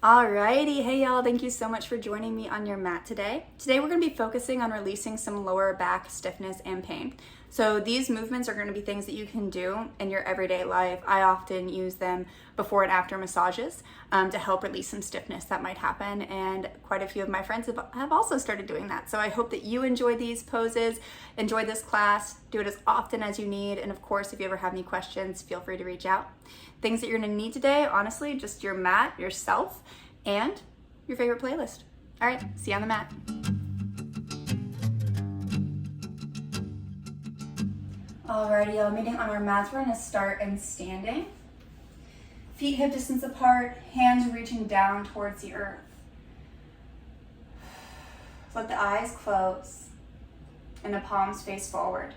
Alrighty, hey y'all, thank you so much for joining me on your mat today. Today we're going to be focusing on releasing some lower back stiffness and pain. So these movements are going to be things that you can do in your everyday life. I often use them before and after massages to help release some stiffness that might happen, and quite a few of my friends have also started doing that. So I hope that you enjoy these poses, enjoy this class, do it as often as you need, and of course if you ever have any questions, feel free to reach out. Things that you're going to need today, honestly, just your mat, yourself, and your favorite playlist. All right, see you on the mat. Alrighty, y'all, meeting on our mats, we're gonna start in standing. Feet hip distance apart, hands reaching down towards the earth. Let the eyes close and the palms face forward.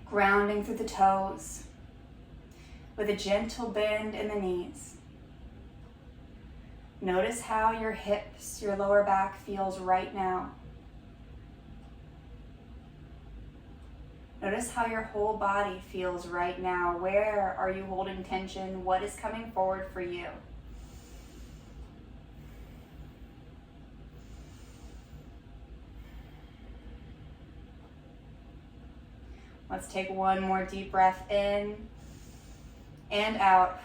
Grounding through the toes with a gentle bend in the knees. Notice how your hips, your lower back feels right now. Notice how your whole body feels right now. Where are you holding tension? What is coming forward for you? Let's take one more deep breath in and out.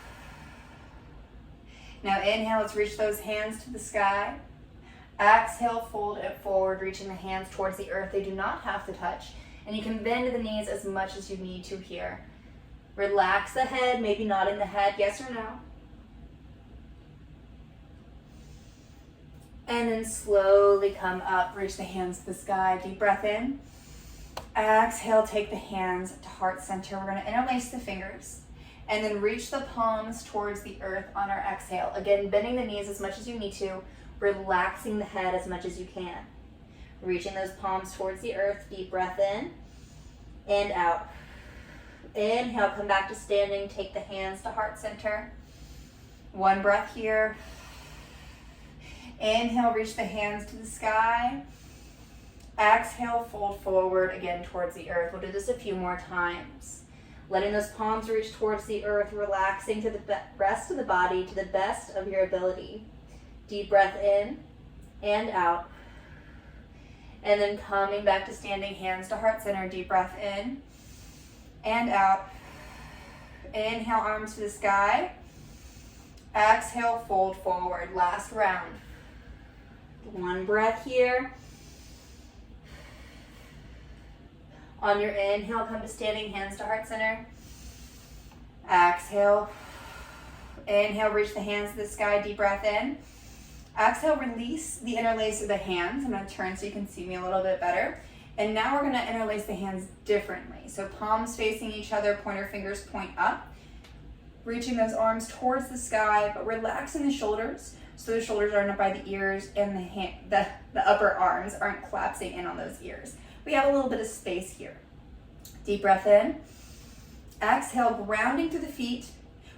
Now inhale, let's reach those hands to the sky. Exhale, fold it forward, reaching the hands towards the earth. They do not have to touch. And you can bend the knees as much as you need to here. Relax the head, maybe nodding the head, yes or no. And then slowly come up, reach the hands to the sky. Deep breath in. Exhale, take the hands to heart center. We're going to interlace the fingers and then reach the palms towards the earth on our exhale. Again, bending the knees as much as you need to, relaxing the head as much as you can. Reaching those palms towards the earth, deep breath in and out. Inhale, come back to standing, take the hands to heart center. One breath here. Inhale, reach the hands to the sky. Exhale, fold forward again towards the earth. We'll do this a few more times. Letting those palms reach towards the earth, relaxing to the rest of the body to the best of your ability. Deep breath in and out. And then coming back to standing, hands to heart center, deep breath in and out. Inhale, arms to the sky. Exhale, fold forward. Last round. One breath here. On your inhale, come to standing, hands to heart center. Exhale. Inhale, reach the hands to the sky, deep breath in. Exhale, release the interlace of the hands. I'm going to turn so you can see me a little bit better. And now we're going to interlace the hands differently. So palms facing each other, pointer fingers point up. Reaching those arms towards the sky, but relaxing the shoulders so the shoulders aren't up by the ears and the upper arms aren't collapsing in on those ears. We have a little bit of space here. Deep breath in. Exhale, grounding through the feet.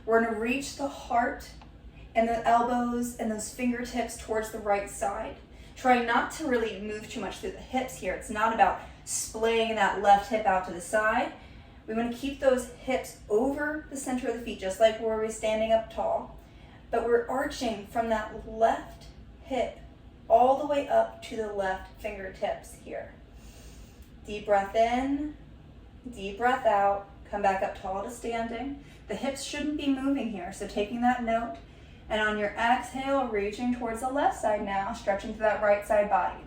We're going to reach the heart and the elbows and those fingertips towards the right side. Try not to really move too much through the hips here. It's not about splaying that left hip out to the side. We want to keep those hips over the center of the feet, just like where we're standing up tall. But we're arching from that left hip all the way up to the left fingertips here. Deep breath in, deep breath out. Come back up tall to standing. The hips shouldn't be moving here, so taking that note. And on your exhale, reaching towards the left side now, stretching to that right side body.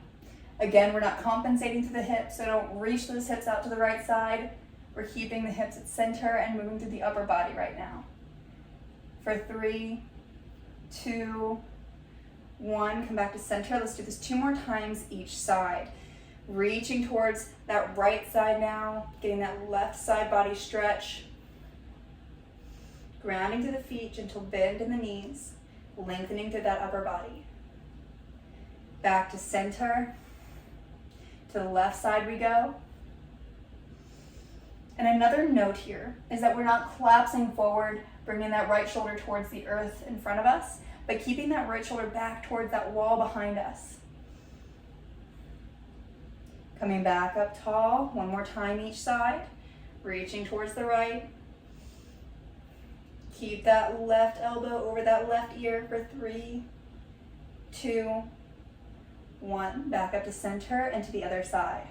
Again, we're not compensating to the hips, so don't reach those hips out to the right side. We're keeping the hips at center and moving through the upper body right now. For 3, 2, 1, come back to center. Let's do this 2 more times each side. Reaching towards that right side now, getting that left side body stretch. Grounding to the feet, gentle bend in the knees, lengthening through that upper body. Back to center. To the left side we go. And another note here is that we're not collapsing forward, bringing that right shoulder towards the earth in front of us, but keeping that right shoulder back towards that wall behind us. Coming back up tall, one more time each side, reaching towards the right. Keep that left elbow over that left ear for 3, 2, 1. Back up to center and to the other side.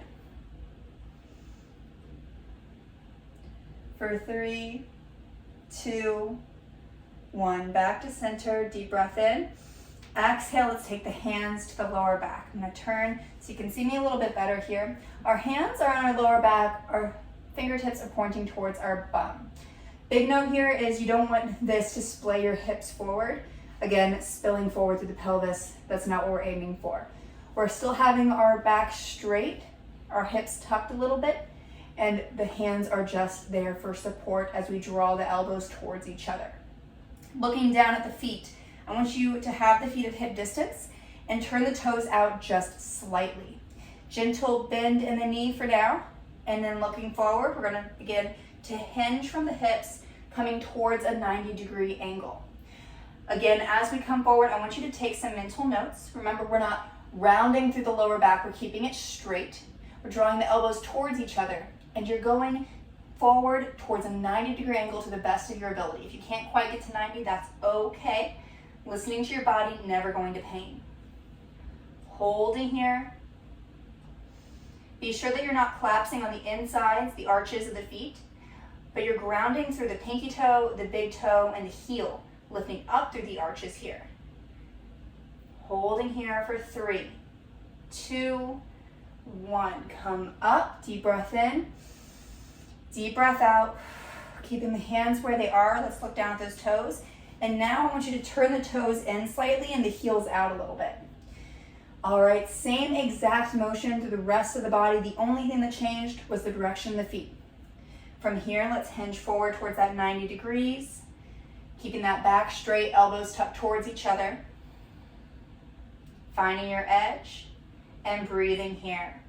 For 3, 2, 1. Back to center, deep breath in. Exhale, let's take the hands to the lower back. I'm gonna turn so you can see me a little bit better here. Our hands are on our lower back, our fingertips are pointing towards our bum. Big note here is you don't want this to splay your hips forward. Again, spilling forward through the pelvis, that's not what we're aiming for. We're still having our back straight, our hips tucked a little bit, and the hands are just there for support as we draw the elbows towards each other. Looking down at the feet, I want you to have the feet at hip distance and turn the toes out just slightly. Gentle bend in the knee for now, and then looking forward, we're gonna begin to hinge from the hips, coming towards a 90-degree angle. Again, as we come forward, I want you to take some mental notes. Remember, we're not rounding through the lower back, we're keeping it straight. We're drawing the elbows towards each other, and you're going forward towards a 90-degree angle to the best of your ability. If you can't quite get to 90, that's okay. Listening to your body, never going to pain. Holding here. Be sure that you're not collapsing on the insides, the arches of the feet, but you're grounding through the pinky toe, the big toe, and the heel, lifting up through the arches here. Holding here for 3, 2, 1. Come up, deep breath in, deep breath out, keeping the hands where they are. Let's look down at those toes. And now I want you to turn the toes in slightly and the heels out a little bit. All right, same exact motion through the rest of the body. The only thing that changed was the direction of the feet. From here, let's hinge forward towards that 90 degrees, keeping that back straight, elbows tucked towards each other. Finding your edge and breathing here.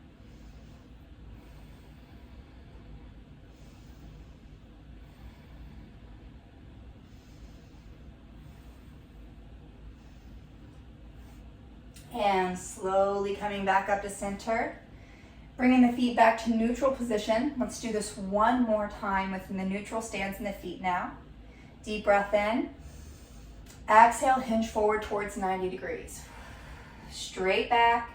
And slowly coming back up to center. Bringing the feet back to neutral position. Let's do this one more time within the neutral stance in the feet now. Deep breath in. Exhale, hinge forward towards 90 degrees. Straight back,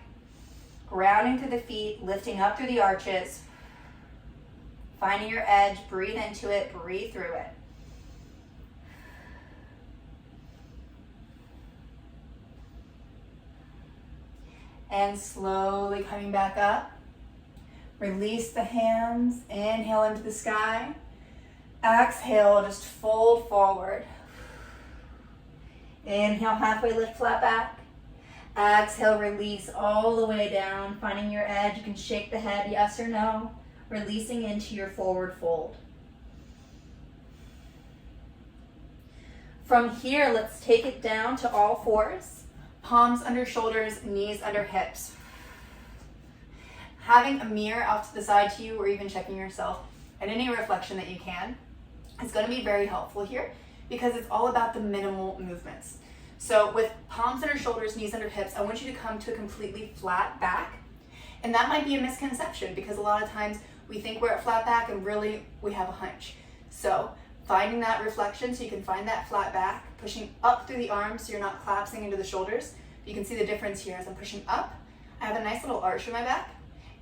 grounding through the feet, lifting up through the arches. Finding your edge, breathe into it, breathe through it. And slowly coming back up. Release the hands, inhale into the sky. Exhale, just fold forward. Inhale, halfway lift, flat back. Exhale, release all the way down, finding your edge. You can shake the head, yes or no. Releasing into your forward fold. From here, let's take it down to all fours. Palms under shoulders, knees under hips. Having a mirror off to the side to you, or even checking yourself and any reflection that you can, is going to be very helpful here because it's all about the minimal movements. So with palms under shoulders, knees under hips, I want you to come to a completely flat back. And that might be a misconception because a lot of times we think we're at flat back and really we have a hunch. So finding that reflection so you can find that flat back, pushing up through the arms so you're not collapsing into the shoulders. You can see the difference here as I'm pushing up. I have a nice little arch in my back.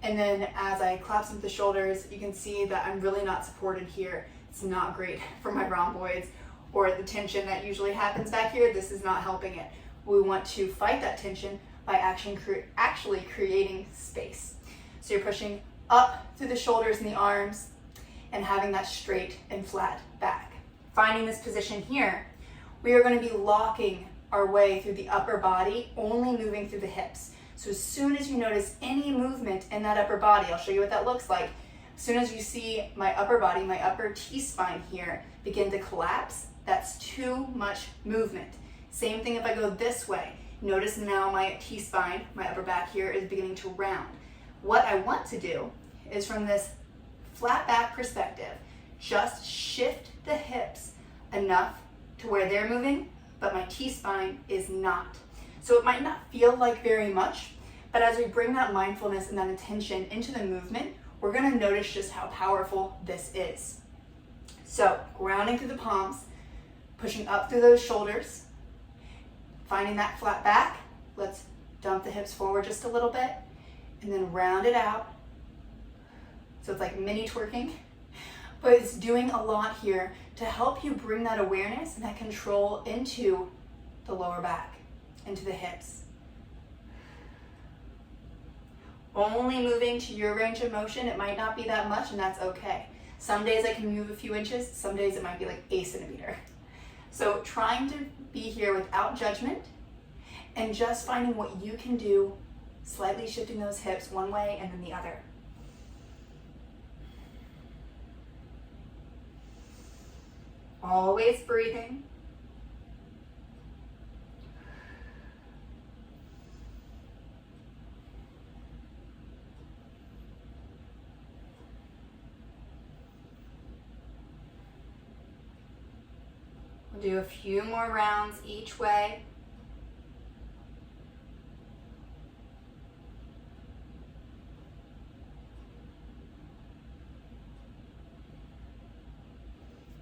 And then as I collapse into the shoulders, you can see that I'm really not supported here. It's not great for my rhomboids or the tension that usually happens back here. This is not helping it. We want to fight that tension by actually creating space. So you're pushing up through the shoulders and the arms and having that straight and flat back. Finding this position here, we are going to be locking our way through the upper body, only moving through the hips. So as soon as you notice any movement in that upper body, I'll show you what that looks like. As soon as you see my upper body, my upper T-spine here begin to collapse, that's too much movement. Same thing if I go this way. Notice now my T-spine, my upper back here, is beginning to round. What I want to do is from this flat back perspective, just shift the hips enough to where they're moving, but my T-spine is not. So it might not feel like very much, but as we bring that mindfulness and that attention into the movement, we're gonna notice just how powerful this is. So grounding through the palms, Pushing up through those shoulders, finding that flat back. Let's dump the hips forward just a little bit and then round it out. So it's like mini twerking, but it's doing a lot here to help you bring that awareness and that control into the lower back, into the hips. Only moving to your range of motion. It might not be that much, and that's okay. Some days I can move a few inches, some days it might be like a centimeter. So trying to be here without judgment and just finding what you can do, slightly shifting those hips one way and then the other. Always breathing. We'll do a few more rounds each way.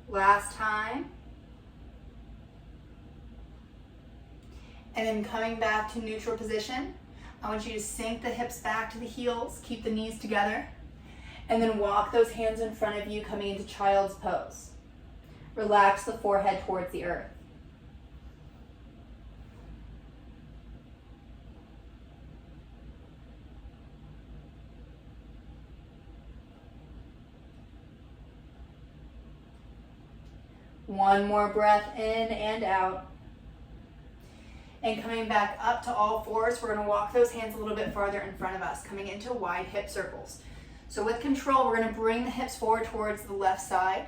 Last time. And then coming back to neutral position, I want you to sink the hips back to the heels, keep the knees together, and then walk those hands in front of you coming into child's pose. Relax the forehead towards the earth. One more breath in and out. And coming back up to all fours, we're going to walk those hands a little bit farther in front of us, coming into wide hip circles. So with control, we're going to bring the hips forward towards the left side,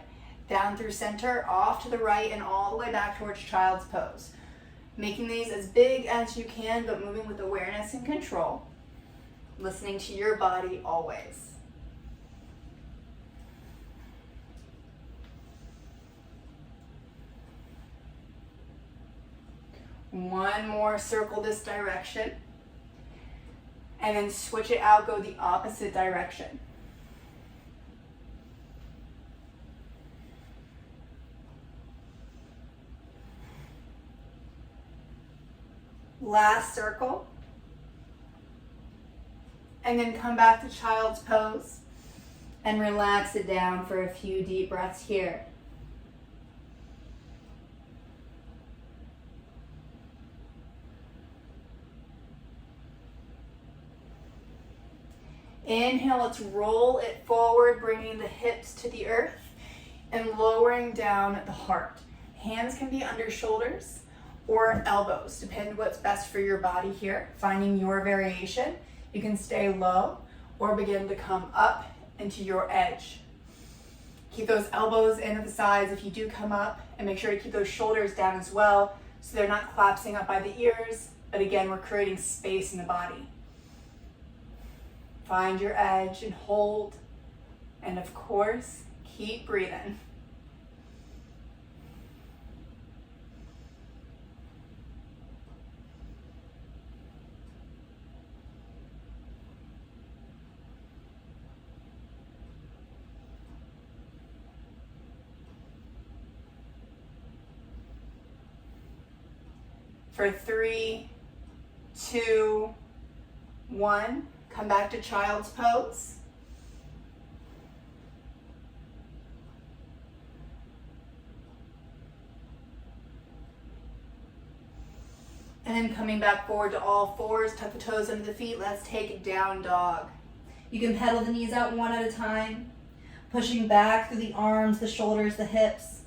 down through center, off to the right, and all the way back towards child's pose. Making these as big as you can, but moving with awareness and control. Listening to your body always. One more, circle this direction. And then switch it out, go the opposite direction. Last circle. And then come back to child's pose and relax it down for a few deep breaths here. Inhale, let's roll it forward, bringing the hips to the earth and lowering down at the heart. Hands can be under shoulders or elbows, depending what's best for your body here. Finding your variation. You can stay low or begin to come up into your edge. Keep those elbows in at the sides if you do come up, and make sure to keep those shoulders down as well so they're not collapsing up by the ears, but again, we're creating space in the body. Find your edge and hold, and of course, keep breathing. For 3, 2, 1. Come back to child's pose. And then coming back forward to all fours, tuck the toes under the feet. Let's take down dog. You can pedal the knees out one at a time, pushing back through the arms, the shoulders, the hips.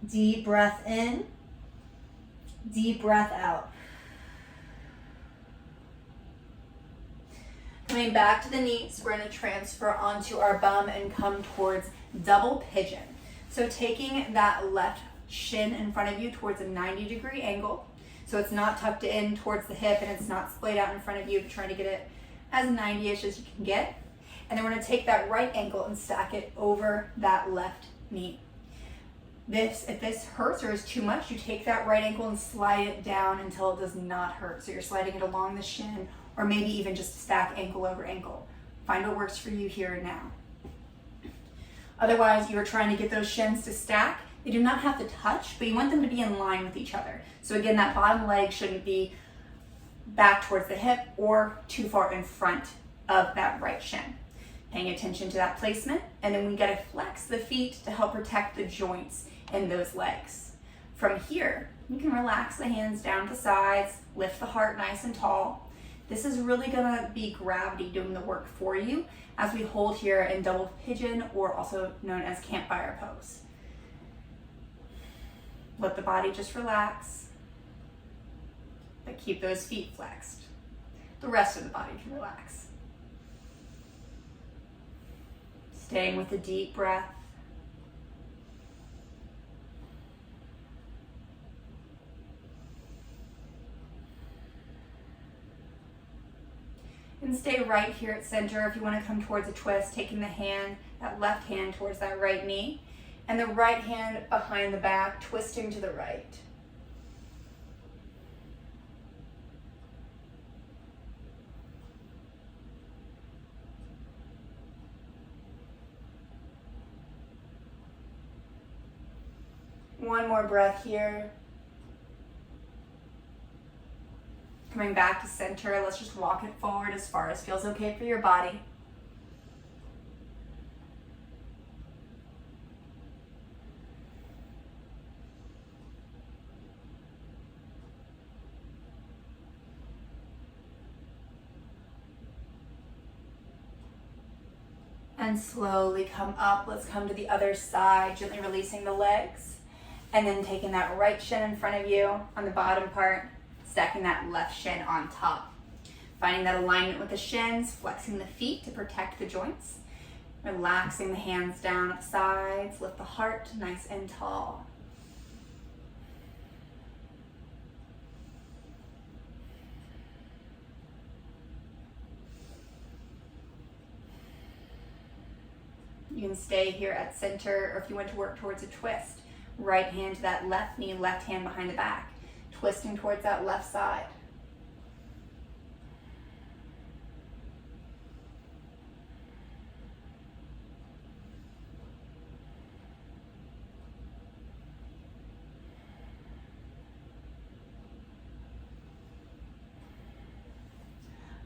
Deep breath in, deep breath out. Coming back to the knees, we're going to transfer onto our bum and come towards double pigeon. So taking that left shin in front of you towards a 90-degree angle. So it's not tucked in towards the hip and it's not splayed out in front of you, trying to get it as 90-ish as you can get. And then we're going to take that right ankle and stack it over that left knee. If this hurts or is too much, you take that right ankle and slide it down until it does not hurt. So you're sliding it along the shin, or maybe even just stack ankle over ankle. Find what works for you here and now. Otherwise, you are trying to get those shins to stack. They do not have to touch, but you want them to be in line with each other. So again, that bottom leg shouldn't be back towards the hip or too far in front of that right shin. Paying attention to that placement, and then we gotta flex the feet to help protect the joints in those legs. From here, you can relax the hands down the sides, lift the heart nice and tall. This is really gonna be gravity doing the work for you as we hold here in double pigeon, or also known as campfire pose. Let the body just relax, but keep those feet flexed. The rest of the body can relax. Staying with a deep breath. And stay right here at center. If you want to come towards a twist, taking the hand, that left hand towards that right knee, and the right hand behind the back, twisting to the right. One more breath here. Coming back to center, let's just walk it forward as far as feels okay for your body. And slowly come up. Let's come to the other side, gently releasing the legs. And then taking that right shin in front of you on the bottom part, stacking that left shin on top. Finding that alignment with the shins, flexing the feet to protect the joints. Relaxing the hands down at the sides, lift the heart nice and tall. You can stay here at center, or if you want to work towards a twist, right hand to that left knee, left hand behind the back, twisting towards that left side.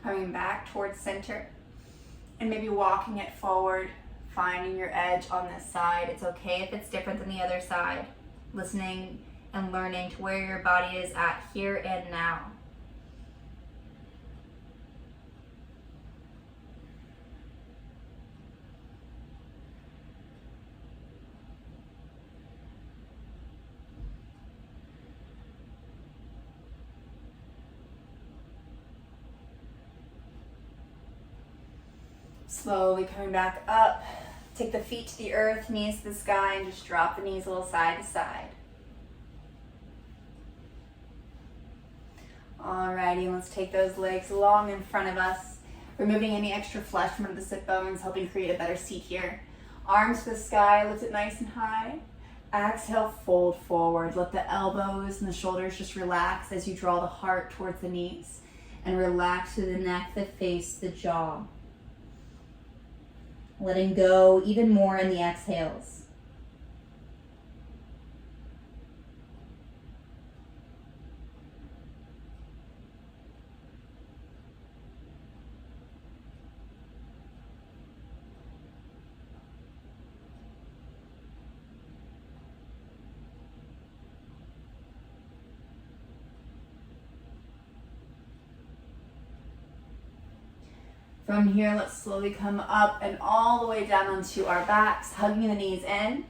Coming back towards center, and maybe walking it forward, finding your edge on this side. It's okay if it's different than the other side. Listening and learning to where your body is at here and now. Slowly coming back up. Take the feet to the earth, knees to the sky, and just drop the knees a little side to side. Alrighty, let's take those legs long in front of us, removing any extra flesh from the sit bones, helping create a better seat here. Arms to the sky, lift it nice and high. Exhale, fold forward. Let the elbows and the shoulders just relax as you draw the heart towards the knees. And relax through the neck, the face, the jaw. Letting go even more in the exhales. From here, let's slowly come up and all the way down onto our backs, hugging the knees in.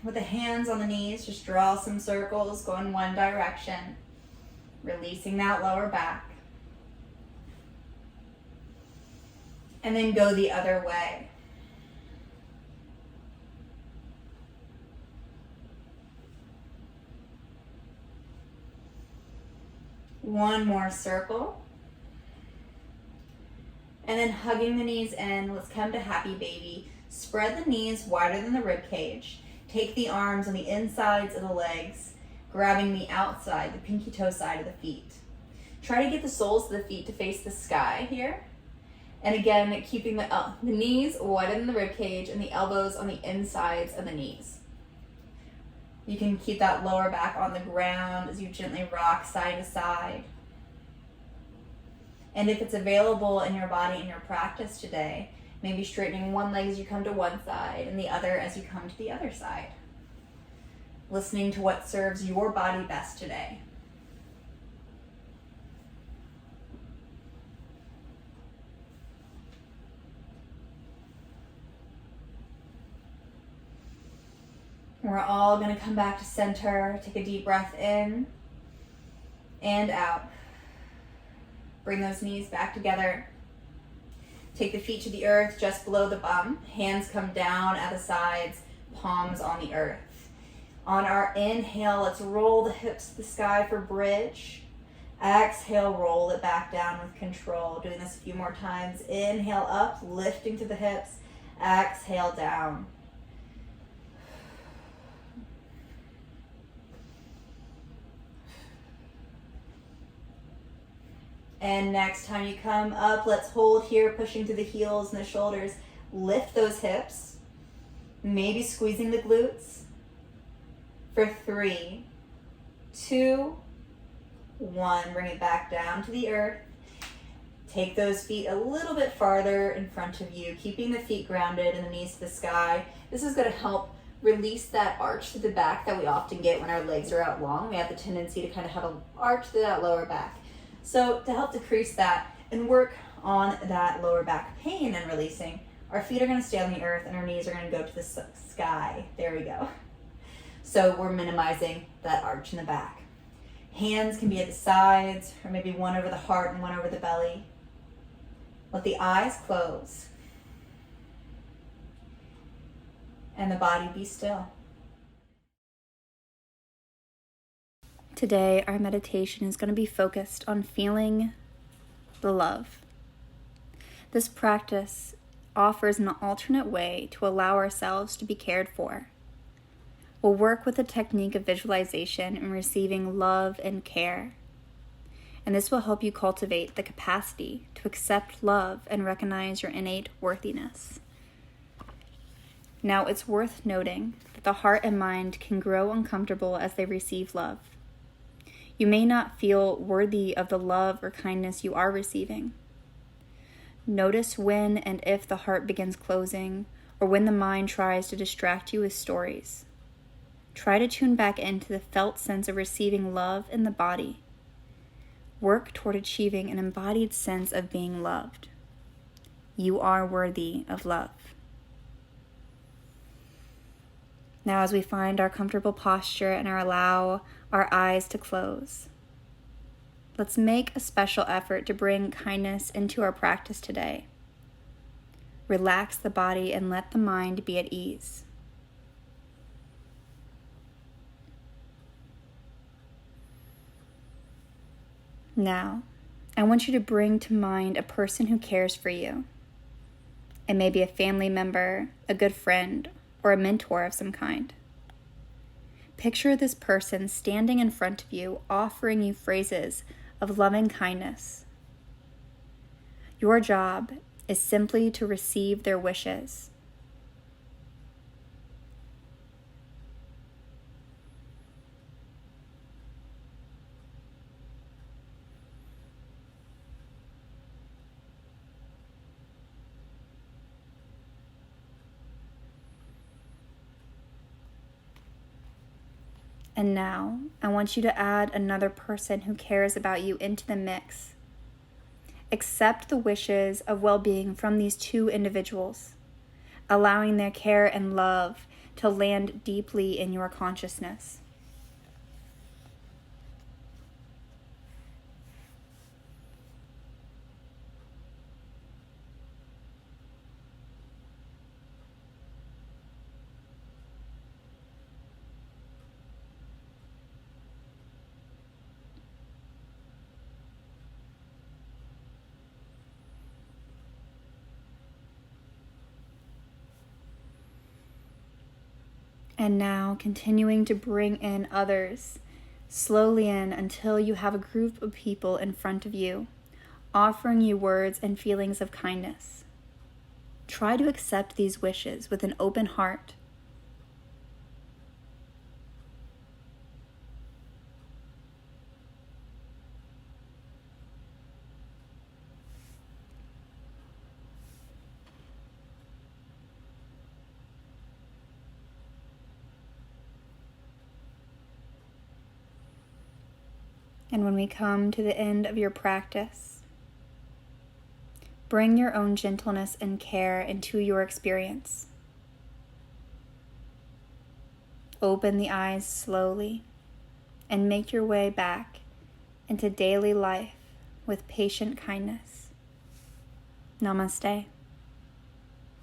With the hands on the knees, just draw some circles, go in one direction, releasing that lower back. And then go the other way. One more circle. And then hugging the knees in, let's come to happy baby. Spread the knees wider than the rib cage. Take the arms on the insides of the legs, grabbing the outside, the pinky toe side of the feet. Try to get the soles of the feet to face the sky here. And again, keeping the knees wider than the rib cage and the elbows on the insides of the knees. You can keep that lower back on the ground as you gently rock side to side. And if it's available in your body in your practice today, maybe straightening one leg as you come to one side and the other as you come to the other side. Listening to what serves your body best today. We're all going to come back to center. Take a deep breath in and out. Bring those knees back together. Take the feet to the earth just below the bum. Hands come down at the sides, palms on the earth. On our inhale, let's roll the hips to the sky for bridge. Exhale, roll it back down with control. Doing this a few more times. Inhale up, lifting to the hips. Exhale down. And next time you come up, let's hold here, pushing through the heels and the shoulders. Lift those hips, maybe squeezing the glutes. For 3, 2, 1, bring it back down to the earth. Take those feet a little bit farther in front of you, keeping the feet grounded and the knees to the sky. This is going to help release that arch to the back that we often get when our legs are out long. We have the tendency to kind of have an arch to that lower back. So to help decrease that and work on that lower back pain and releasing, our feet are going to stay on the earth and our knees are going to go to the sky. There we go. So we're minimizing that arch in the back. Hands can be at the sides or maybe one over the heart and one over the belly. Let the eyes close and the body be still. Today, our meditation is going to be focused on feeling the love. This practice offers an alternate way to allow ourselves to be cared for. We'll work with the technique of visualization and receiving love and care. And this will help you cultivate the capacity to accept love and recognize your innate worthiness. Now, it's worth noting that the heart and mind can grow uncomfortable as they receive love. You may not feel worthy of the love or kindness you are receiving. Notice when and if the heart begins closing or when the mind tries to distract you with stories. Try to tune back into the felt sense of receiving love in the body. Work toward achieving an embodied sense of being loved. You are worthy of love. Now, as we find our comfortable posture and allow our eyes to close, let's make a special effort to bring kindness into our practice today. Relax the body and let the mind be at ease. Now, I want you to bring to mind a person who cares for you. It may be a family member, a good friend, or a mentor of some kind. Picture this person standing in front of you, offering you phrases of loving kindness. Your job is simply to receive their wishes. And now, I want you to add another person who cares about you into the mix. Accept the wishes of well-being from these two individuals, allowing their care and love to land deeply in your consciousness. And now continuing to bring in others, slowly in until you have a group of people in front of you, offering you words and feelings of kindness. Try to accept these wishes with an open heart. And when we come to the end of your practice, bring your own gentleness and care into your experience. Open the eyes slowly and make your way back into daily life with patient kindness. Namaste.